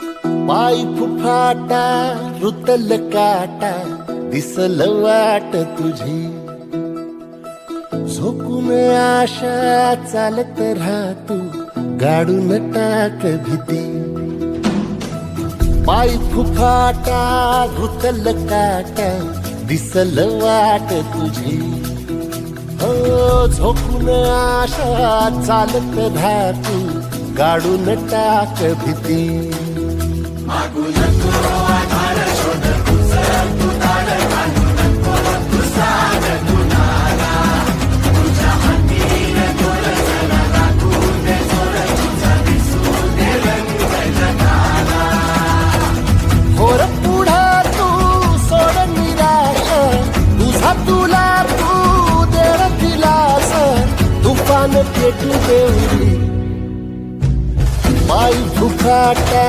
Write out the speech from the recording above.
पाय फुफाटा रुतल काटा दिसल वाट तुझी झोकून आशा चालत राहतू गाडून टाक भीती पाय फुफाटा रुतल काटा दिसल वाट तुझी हो झोकून आशा चालत राहतू गाडून टाक भीती होर पुढे तू सोड निराश तुझा तुला तू देव दिलास तुफान पेटू देवरी पाय फुफाटा